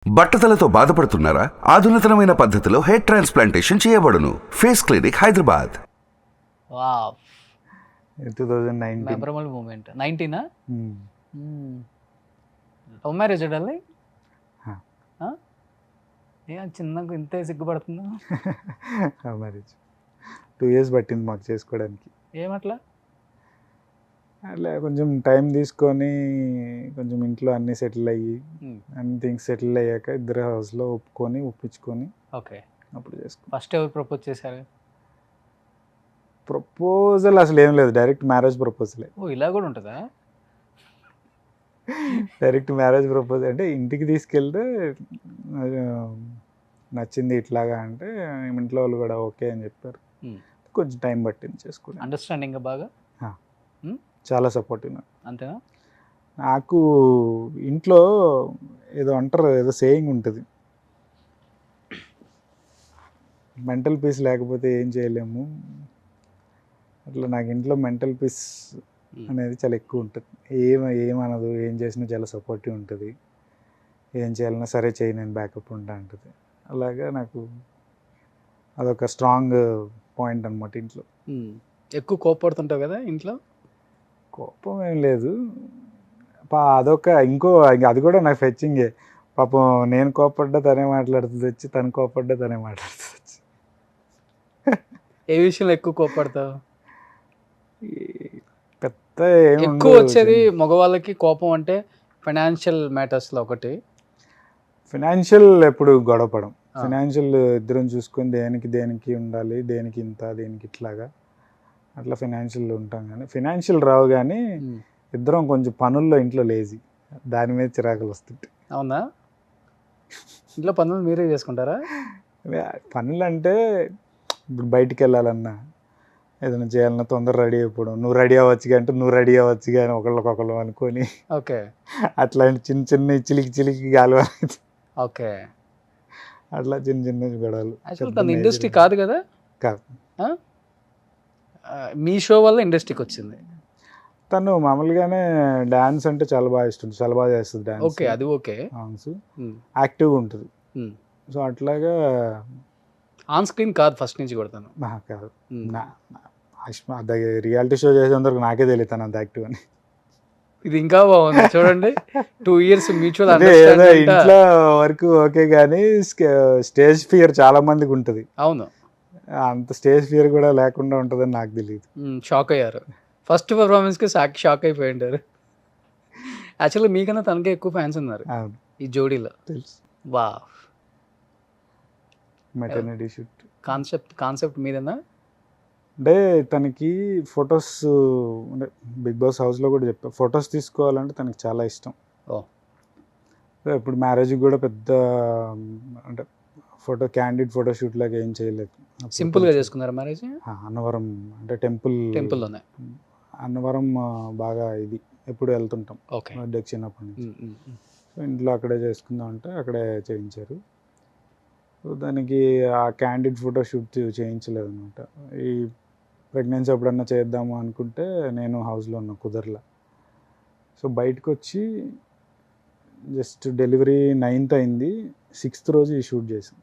బట్టతలతో బాధపడుతున్నారా? ఆధునితనమైన పద్ధతిలో హెయిర్ ట్రాన్స్ప్లాంటేషన్ చేయబడును. Face clinic Hyderabad. Wow 2019. Memorable moment 19 Hmm. Love marriage అడాలి Huh. ఏ చిన్నగా ఇంతే సిగ్గుపడుతుందా మ్యారేజ్ 2 years పట్టింది మాకు చేసుకోవడానికి. ఏమట్లా అట్లా కొంచెం టైం తీసుకొని కొంచెం ఇంట్లో అన్నీ సెటిల్ అయ్యి అన్ని థింగ్స్ సెటిల్ అయ్యాక ఇద్దరు హౌస్లో ఒప్పించుకొని ఓకే అప్పుడు చేసుకో. ఫస్ట్ ఎవరు ప్రపోజ్ చేశారు? ప్రపోజల్ అసలు ఏం లేదు, డైరెక్ట్ మ్యారేజ్ ప్రపోజలే. ఓ ఇలా కూడా ఉంటుందా? డైరెక్ట్ మ్యారేజ్ ప్రపోజ్ అంటే ఇంటికి తీసుకెళ్తే నచ్చింది ఇట్లాగా అంటే ఇంట్లో వాళ్ళు కూడా ఓకే అని చెప్పారు. కొంచెం టైం పట్టింది చేసుకుని. అండర్స్టాండింగ్ బాగా చాలా సపోర్టివ్. అంతేనా? నాకు ఇంట్లో ఏదో అంటారు, ఏదో సేయింగ్ ఉంటుంది, మెంటల్ పీస్ లేకపోతే ఏం చేయలేము. అట్లా నాకు ఇంట్లో మెంటల్ పీస్ అనేది చాలా ఎక్కువ ఉంటుంది. ఏమనదు, ఏం చేసినా చాలా సపోర్టివ్ ఉంటుంది. ఏం చేయాలన్నా సరే చేయి, నేను బ్యాకప్ ఉంటా అంటుంది. అలాగా నాకు అదొక స్ట్రాంగ్ పాయింట్ అనమాట ఇంట్లో. ఎక్కువ కోపడుతుంటావు కదా ఇంట్లో? కోపం ఏం లేదు, అదొక అది కూడా నాకు ఫెచ్చింగే. పాపం నేను కోపడ్డా తనే మాట్లాడుతుంది వచ్చి, తను కోపడ్డా తనే మాట్లాడుతుంది వచ్చి. ఏ విషయంలో ఎక్కువ కోపడతావు? పెద్ద ఎక్కువ వచ్చేది మగవాళ్ళకి కోపం అంటే ఫైనాన్షియల్ మ్యాటర్స్లో ఒకటి. ఫినాన్షియల్ ఎప్పుడు గొడవపడం, ఫినాన్షియల్ ఇద్దరం చూసుకొని దేనికి ఉండాలి, దేనికి ఇంత, దేనికి ఇట్లాగా అట్లా ఫినాన్షియల్ ఉంటాం. కానీ ఫినాన్షియల్ రావు, కానీ ఇద్దరం కొంచెం పనుల్లో ఇంట్లో లేజీ, దాని మీద చిరాకులు వస్తుంటాయి. అవునా? ఇంట్లో పనులు మీరే చేసుకుంటారా? పనులు అంటే ఇప్పుడు బయటికి వెళ్ళాలన్నా ఏదైనా చేయాలన్నా తొందర రెడీ అయిపోవడం, నువ్వు రెడీ అవ్వచ్చు అంటే నువ్వు రెడీ అవ్వచ్చు కానీ ఒకళ్ళకొకళ్ళు అనుకొని ఓకే అట్లాంటి చిన్న చిలికి గాలి ఓకే అట్లా చిన్న గొడవలు. తన ఇండస్ట్రీ కాదు కదా? కాదు, మీ షో వల్ల ఇండస్ట్రీకి వచ్చింది. తను మామూలుగానే డాన్స్ అంటే చాలా బాగా ఇష్టం, చాలా బాగా చేస్తుంది డాన్స్. ఓకే, అది ఓకే. సాంగ్స్ యాక్టివ్గా ఉంటుంది. సో అట్లాగా ఆన్ స్క్రీన్ కాదు, ఫస్ట్ నుంచి కొడతాను. కాదు, రియాలిటీ షో చేసేందుకు నాకే తెలియదు తను అంత యాక్టివ్ అని. ఇది ఇంకా బాగుంది చూడండి. 2 years మ్యూచువల్ ఇంట్లో వరకు ఓకే, కానీ స్టేజ్ ఫియర్ చాలా మందికి ఉంటుంది. అవును, అంత స్టేజ్ ఫియర్ కూడా లేకుండా ఉంటుందని నాకు తెలియదు. షాక్ అయ్యారు ఫస్ట్ పర్ఫార్మెన్స్కి, షాక్ అయిపోయి ఉంటారు. యాక్చువల్గా మీకన్నా తనకే ఎక్కువ ఫ్యాన్స్ ఉన్నారు ఈ జోడీలో, తెలుసు. వా మెటర్నిటీ షూట్ కాన్సెప్ట్ మీదేనా? అంటే తనకి ఫొటోస్, అంటే బిగ్ బాస్ హౌస్లో కూడా చెప్పాను, ఫొటోస్ తీసుకోవాలంటే తనకి చాలా ఇష్టం. ఇప్పుడు మ్యారేజ్కి కూడా పెద్ద అంటే క్యాండిడ్ ఫోటోషూట్ లాగా ఏం చేయలేదు, సింపుల్గా చేసుకున్నారు మ్యారేజ్. అన్నవరం అంటే టెంపుల్లోనే. అన్నవరం బాగా ఇది ఎప్పుడు వెళ్తుంటాం బర్త్డేకి చిన్నప్పటి నుంచి. ఇంట్లో అక్కడే చేసుకుందాం అంటే అక్కడే చేయించారు. దానికి ఆ క్యాండిడ్ ఫోటోషూట్ చేయించలేదు అనమాట. ఈ ప్రెగ్నెన్సీ ఎప్పుడన్నా చేద్దాము అనుకుంటే నేను హౌస్లో ఉన్న కుదరలా. సో బయటకు వచ్చి జస్ట్ డెలివరీ 9th అయింది, 6th రోజు ఈ షూట్ చేసాం.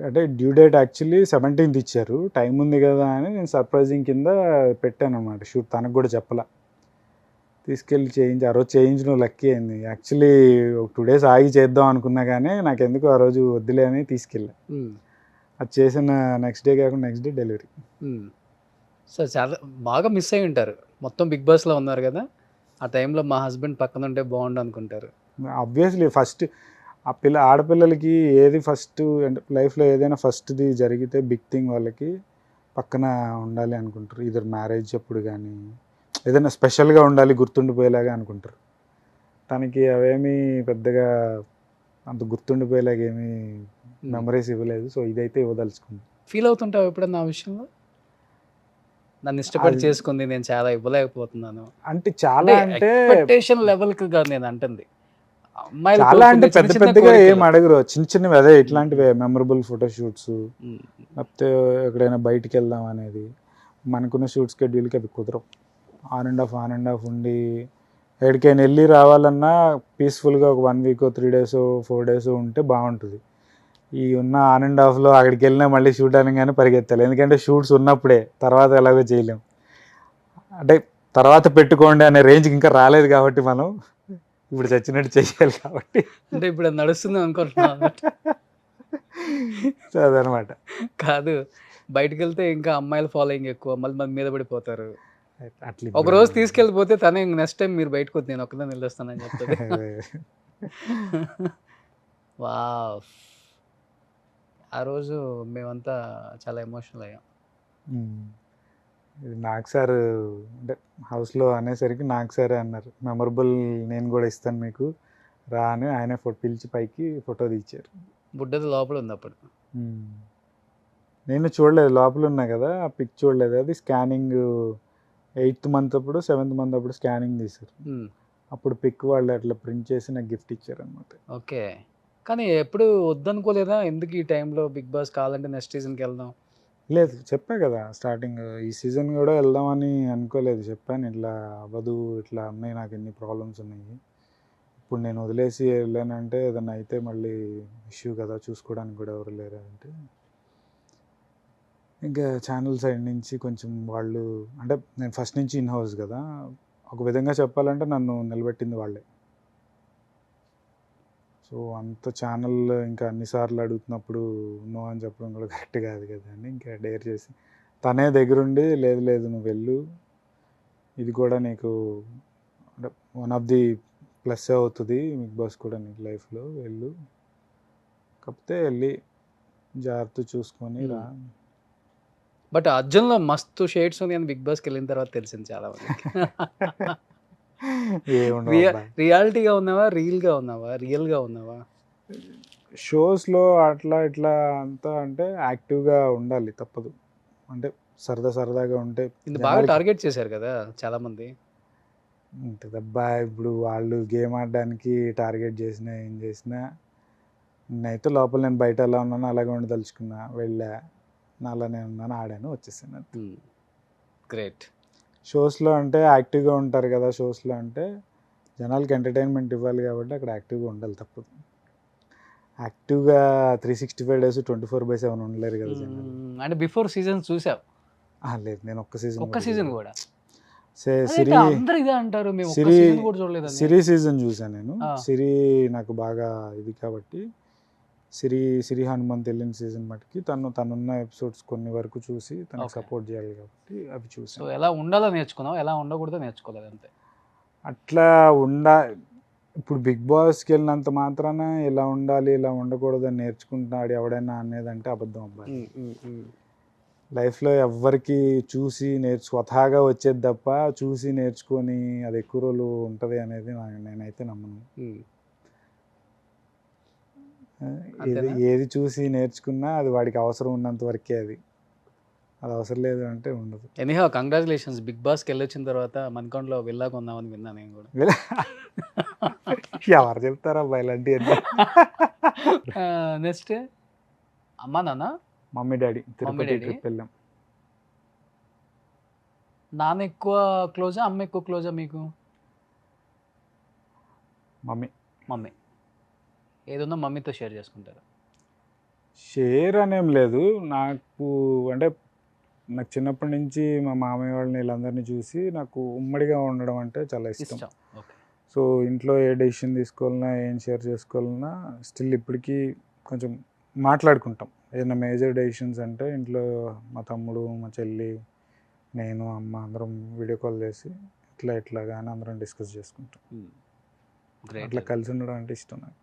అంటే డ్యూ డేట్ యాక్చువల్లీ 17th ఇచ్చారు, టైం ఉంది కదా అని నేను సర్ప్రైజింగ్ కింద పెట్టాను అనమాట షూట్. తనకు కూడా చెప్పలా, తీసుకెళ్ళి చేయించి ఆ రోజు చేయించడం లక్కీ అయింది. యాక్చువల్లీ 2 days ఆగి చేద్దాం అనుకున్నా కానీ నాకు ఎందుకు ఆ రోజు వద్దులే అని తీసుకెళ్ళా. అది చేసిన నెక్స్ట్ డే కాకుండా నెక్స్ట్ డే డెలివరీ. సో చాలా బాగా మిస్ అయి ఉంటారు. మొత్తం బిగ్ బాస్లో ఉన్నారు కదా, ఆ టైంలో మా హస్బెండ్ పక్కన ఉంటే బాగుండు అనుకుంటారు. ఆబ్వియస్లీ ఫస్ట్ ఆడపిల్లలకి ఏది ఫస్ట్ అంటే లైఫ్లో ఏదైనా ఫస్ట్ది జరిగితే బిగ్ థింగ్ వాళ్ళకి పక్కన ఉండాలి అనుకుంటారు. ఇద్దరు మ్యారేజ్ అప్పుడు కానీ ఏదైనా స్పెషల్గా ఉండాలి, గుర్తుండిపోయేలాగా అనుకుంటారు. తనకి అవేమీ పెద్దగా అంత గుర్తుండిపోయేలాగా ఏమీ మెమరీస్ ఇవ్వలేదు. సో ఇదైతే ఇవ్వదలుచుకుంది. ఫీల్ అవుతుంటావు ఎప్పుడన్నా ఆ విషయంలో? నన్ను ఇష్టపడి చేసుకుంది, నేను చాలా ఇవ్వలేకపోతున్నాను అంటే చాలా అంటే ఎక్స్పెక్టేషన్ లెవెల్కి కాదు నేను అంటుంది. చాలా అంటే పెద్దగా ఏం అడగరు, చిన్నవి అదే ఇట్లాంటివే మెమరబుల్ ఫోటోషూట్స్, లేకపోతే ఎక్కడైనా బయటికి వెళ్దాం అనేది. మనకున్న షూట్ షెడ్యూల్కి అవి కుదరవు. ఆన్ అండ్ ఆఫ్ ఉండి ఎక్కడికైనా వెళ్ళి రావాలన్నా పీస్ఫుల్గా ఒక 1 వీక్ 3 డేస్ 4 డేస్ ఉంటే బాగుంటుంది. ఈ ఉన్న ఆన్ అండ్ ఆఫ్లో అక్కడికి వెళ్ళినా మళ్ళీ షూట్ అనగానే పరిగెత్తాలి, ఎందుకంటే షూట్స్ ఉన్నప్పుడే, తర్వాత ఎలాగో చేయలేం. అంటే తర్వాత పెట్టుకోండి అనే రేంజ్కి ఇంకా రాలేదు కాబట్టి మనం ఇప్పుడు చచ్చినట్టు చేయాలి కాబట్టి అంటే ఇప్పుడు అది నడుస్తుంది అనుకుంటున్నా. సో అదనమాట. కాదు, బయటకు వెళ్తే ఇంకా అమ్మాయిల ఫాలోయింగ్ ఎక్కువ, మళ్ళీ మన మీద పడిపోతారు. అట్లా ఒక రోజు తీసుకెళ్ళిపోతే తనే నెక్స్ట్ టైం మీరు బయటకు వద్దు, నేను ఒక్కదాన్ని వెళ్ళొస్తానని చెప్తుంది. వావ్, ఆ రోజు మేమంతా చాలా ఎమోషనల్ అయ్యాం. ఇది నాగ్ సార్ అంటే హౌస్లో అనేసరికి నాగ్ సారే అన్నారు, మెమరబుల్ నేను కూడా ఇస్తాను మీకు రా అని. ఆయన పిలిచి పైకి ఫోటో తీశారు. బుడ్డది లోపల ఉంది అప్పుడు. నేను చూడలేదు, లోపల ఉన్నా కదా, ఆ పిక్ చూడలేదు. అది స్కానింగ్ 8th మంత్ అప్పుడు 7th మంత్ అప్పుడు స్కానింగ్ తీశారు. అప్పుడు పిక్ వాళ్ళు అట్లా ప్రింట్ చేసి నాకు గిఫ్ట్ ఇచ్చారు అనమాట. ఓకే, కానీ ఎప్పుడు వద్దనుకోలేదా? ఎందుకు ఈ టైంలో బిగ్ బాస్ కావాలంటే నెక్స్ట్ సీజన్కి వెళ్దాం? లేదు, చెప్పా కదా స్టార్టింగ్, ఈ సీజన్ కూడా వెళ్దామని అనుకోలేదు. చెప్పాను ఇట్లా అవ్వదు, ఇట్లా అన్నీ నాకు ఎన్ని ప్రాబ్లమ్స్ ఉన్నాయి, ఇప్పుడు నేను వదిలేసి వెళ్ళానంటే ఏదన్నా అయితే మళ్ళీ ఇష్యూ కదా, చూసుకోవడానికి కూడా ఎవరు లేరు అంటే, ఇంకా ఛానల్ సైడ్ నుంచి కొంచెం వాళ్ళు, అంటే నేను ఫస్ట్ నుంచి ఇన్ హౌస్ కదా, ఒక విధంగా చెప్పాలంటే నన్ను నిలబెట్టింది వాళ్ళే. సో అంత ఛానల్ ఇంకా అన్నిసార్లు అడుగుతున్నప్పుడు నో అని చెప్పడం కూడా కరెక్ట్ కాదు కదా అని ఇంకా డేర్ చేసి తనే దగ్గరుండి, లేదు లేదు నువ్వు వెళ్ళు, ఇది కూడా నీకు అంటే వన్ ఆఫ్ ది ప్లస్ అవుతుంది బిగ్ బాస్ కూడా నీకు లైఫ్లో, వెళ్ళు, కాకపోతే వెళ్ళి జాగ్రత్త చూసుకొని రా. బట్ అర్జున్లో మస్తు షేడ్స్ ఉంది అని బిగ్ బాస్కి వెళ్ళిన తర్వాత తెలిసింది చాలా మందికి. రియాలిటీగా ఉన్నావా, రియల్గా ఉన్నావా? షోస్లో అట్లా ఇట్లా అంతా అంటే యాక్టివ్గా ఉండాలి, తప్పదు. అంటే సరదాగా ఉంటే. ఇది బాగా టార్గెట్ చేశారు కదా చాలా మంది. ఉంటుందబ్బా, ఇప్పుడు వాళ్ళు గేమ్ ఆడడానికి టార్గెట్ చేసినా ఏం చేసినా, నేనైతే లోపల నేను బయట ఎలా ఉన్నానో అలాగే ఉండి తలుచుకున్నా, వెళ్ళా, నా అలానే ఉన్నాను, ఆడాను, వచ్చేసాను. గ్రేట్. షోస్లో అంటే యాక్టివ్గా ఉంటారు కదా, షోస్లో అంటే జనాలకి ఎంటర్టైన్మెంట్ ఇవ్వాలి కాబట్టి అక్కడ యాక్టివ్గా ఉండాలి, తప్పదు. యాక్టివ్గా 365 days 24/7 ఉండలేరు కదా జనాలు. అంటే బిఫోర్ సీజన్ చూసావు? లేదు, నేను ఒక్క సీజన్ కూడా సిరి అంటారు, సిరి సీజన్ చూసాను నేను. సిరి నాకు బాగా ఇది కాబట్టి, సిరి హనుమంత్ వెళ్ళిన సీజన్ మటుకి తనున్న ఎపిసోడ్స్ కొన్ని వరకు చూసి తనకు సపోర్ట్ చేయాలి కాబట్టి అవి చూసి. సో ఎలా ఉండాలో నేర్చుకున్నావు, ఎలా ఉండకూడదో నేర్చుకోలేదు అంతే. అట్లా ఇప్పుడు బిగ్ బాస్కి వెళ్ళినంత మాత్రాన ఇలా ఉండాలి ఇలా ఉండకూడదు అని నేర్చుకుంటున్నాడు ఎవడైనా అనేదంటే అబద్ధం అబ్బాయి. లైఫ్లో ఎవ్వరికి చూసి స్వతహాగా వచ్చేది తప్ప చూసి నేర్చుకొని అది ఎక్కువ రోజులు ఉంటుంది అనేది నేనైతే నమ్మను. ఏది చూసి నేర్చుకున్నా అది వాడికి అవసరం ఉన్నంత వరకే, అది అవసరం లేదు అంటే ఉండదు. ఎనీహౌ కంగ్రాచులేషన్స్, బిగ్ బాస్కి వెళ్ళొచ్చిన తర్వాత మన్కొండలో విల్లా కొందామని విన్నా నేను కూడా. ఎవరు చెప్తారా అబ్బాయి ఇలాంటివన్నీ. నెక్స్ట్ అమ్మా నాన్న, మమ్మీ డాడీ తిరుపతి ట్రిప్ వెళ్ళాం. నాన్న ఎక్కువ క్లోజా, అమ్మ ఎక్కువ క్లోజా మీకు? మమ్మీ. ఏదన్నా మమ్మీతో షేర్ చేసుకుంటారు? షేర్ అనేం లేదు, నాకు అంటే నాకు చిన్నప్పటి నుంచి మా మామయ్య వాళ్ళని వీళ్ళందరినీ చూసి నాకు ఉమ్మడిగా ఉండడం అంటే చాలా ఇష్టం. సో ఇంట్లో ఏ డెసిషన్ తీసుకోవాలన్నా ఏం షేర్ చేసుకోవాలన్నా స్టిల్ ఇప్పటికీ కొంచెం మాట్లాడుకుంటాం. ఏదైనా మేజర్ డెసిషన్స్ అంటే ఇంట్లో మా తమ్ముడు, మా చెల్లి, నేను, అమ్మ అందరం వీడియో కాల్ చేసి ఇట్లాగా అని అందరం డిస్కస్ చేసుకుంటాం. అట్లా కలిసి ఉండడం అంటే ఇష్టం నాకు.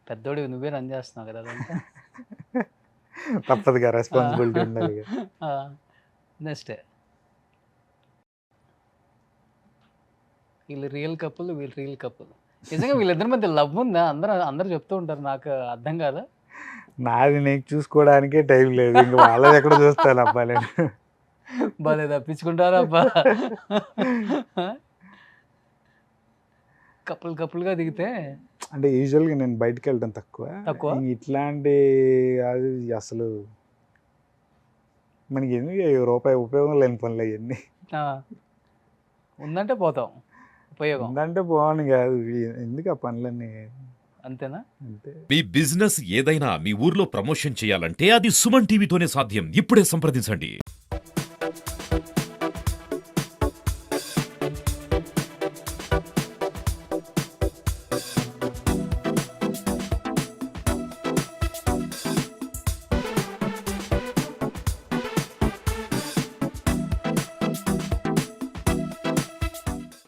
పెద్దోడి నువ్వే రన్ చేస్తున్నావు కదా అదంతా. తప్పదుగా, రెస్పాన్సిబిలిటీ ఉండాలి. నెక్స్ట్ వీళ్ళు రియల్ కపుల్, నిజంగా వీళ్ళిద్దరి మధ్య లవ్ ఉందా? అందరూ చెప్తూ ఉంటారు, నాకు అర్థం కాదా. నాది నీకు చూసుకోవడానికే టైం లేదు, ఇంకా వాళ్ళది ఎక్కడ చూస్తాను అబ్బాయి. బాగా తప్పించుకుంటారా అబ్బా, కపుల్గా దిగితే. అంటే యూజువల్గా నేను బయటకు వెళ్ళడం తక్కువ. ఇట్లాంటి అది అసలు మనకి ఎందుకు రూపాయి ఉపయోగం లేని పనులు అవన్నీ. ఉందంటే పోతాం. ఉపయోగం ఉందంటే బాగుంది కాదు, ఎందుకు ఆ పనులన్నీ అంతేనా? అంతే. మీ బిజినెస్ ఏదైనా మీ ఊర్లో ప్రమోషన్ చేయాలంటే అది సుమన్ టీవీతోనే సాధ్యం. ఇప్పుడే సంప్రదించండి.